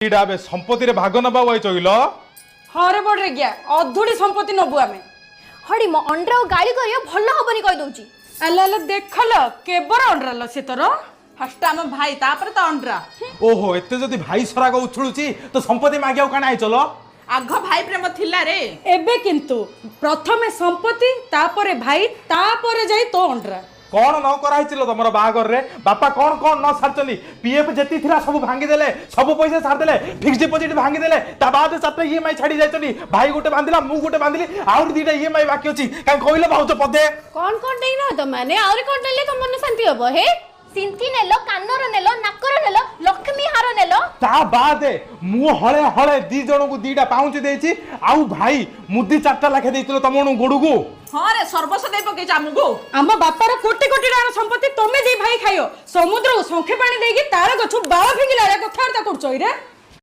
ଏଇଟା ଏବେ ସମ୍ପତ୍ତିରେ ଭାଗ ନବା ବଇ ଚଇଲ ହରେ ବଡରେ ଗିଆ ଅଧୁଡ଼ି ସମ୍ପତ୍ତି ନବୁ ଆମେ ହଡ଼ି ମୋ ଅଣ୍ଡରା ଆଉ ଗାଳି କରିବା ଭଲ ହବନି କହି ଦଉଛି। ଆଲେ ଆଲେ ଦେଖଲ କେବର ଅଣ୍ଡରାଲ ସେ ତୋର ଫାଷ୍ଟ ଆମ ଭାଇ ତାପରେ ତ ଅଣ୍ଡରା। ଓହୋ ଏତେ ଯଦି ଭାଇ ସରାଗ ଉଛୁଳୁଛି ତ ସମ୍ପତ୍ତି ମାଗିବାକୁ କାଣା ଆଇଚଲ? ଆଗ ଭାଇ ପ୍ରେମ ଥିଲା ରେ। ଏବେ କିନ୍ତୁ ପ୍ରଥମେ ସମ୍ପତ୍ତି ତାପରେ ଭାଇ ତାପରେ ଯାଇ ତୋ ଅଣ୍ଡରା। କଣ ନ କରାଇছিল ତମର ବାହାଘରରେ? ବାପା କଣ କଣ ନ ସାରିଛନ୍ତି? ପିଏଫ ଯେତି ଥିଲା ସବୁ ଭାଙ୍ଗିଦେଲେ, ସବୁ ପଇସା ଛାଡ଼ିଦେଲେ, ଫିକ୍ସ ଡିପୋଜିଟ୍ ଭାଙ୍ଗିଦେଲେ, ତା ବାଦ 7ଟା ଇଏମଆଇ ଛାଡ଼ି ଯାଇଛନ୍ତି। ଭାଇ ଗୋଟେ ବାନ୍ଧିଲା, ମୁଁ ଗୋଟେ ବାନ୍ଧିଲି, ଆହୁରି 2ଟା ଇଏମଆଇ ବାକି ଅଛି। କାଇଁ କହିଲ ଭାଉଜ ପଦେ? କଣ ଦେଇନ ତ ମାନେ ଆହୁରି କଣ ଦେଲେ ତମ ମନ ଶାନ୍ତି ହବ? ହେ ସିନ୍ଥି ନେଲ, କାନର ନେଲ, ନାକର ନେଲ, ଲକ୍ଷ୍ମୀ ହାର ନେଲ। ତା ବାଦେ ମୁଁ ହଳେ ହଳେ 2 ଜଣଙ୍କୁ 2ଟା ପାଉଁଜି ଦେଇଛି, ଆଉ ଭାଇ ମୁଦି 4ଟା ଲାଖେ ଦେଇଥିଲ ତମ ଗୋଡକୁ। ହଁ ରେ ସର୍ବସ୍ୱ ଦେଇ ପକେଇଛ ଆମକୁ। ଆମ ବାପାର କୋଟି କୋଟି ଟଙ୍କାର ସମ୍ପତ୍ତି ତମେ ଦି ଭାଇ ଖାଇଅ। ସମୁଦ୍ରକୁ ଶଙ୍ଖେ ପାଣି ଦେଇକି ତାର ଗଛ ବାଳ ଫିଙ୍ଗିଲା କଥାବାର୍ତ୍ତା କରୁଛ ଏଇରେ।